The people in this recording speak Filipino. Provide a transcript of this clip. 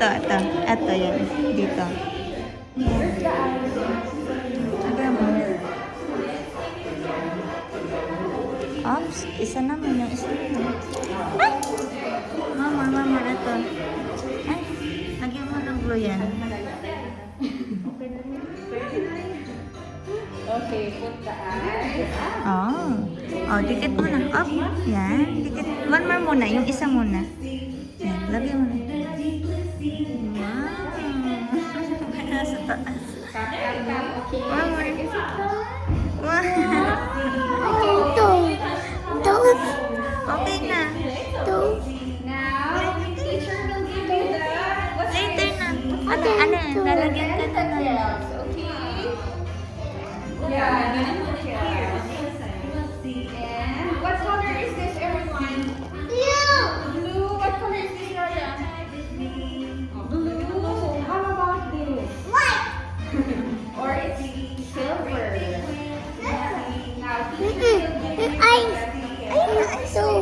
Ito yan. Dito. Lagyan mo. Oops, isa naman yung isa naman. Ay! Mama, ito. Ay, lagyan mo ng glue yan. Okay, put the eyes. Oh, dikit muna. Up. Yan, dikit. One more muna, yung isa muna. Yan, lagyan mo na. Wow. Nasa taas. One more. Wow. Okay na. Now, teacher will give you the Later na. Ano, lalagyan ka na lang. details, okay? Yeah, and what color is this, everyone? Blue. What color is this, Raya? Blue. How about this? Or it's silver. Now, teacher will give you the details.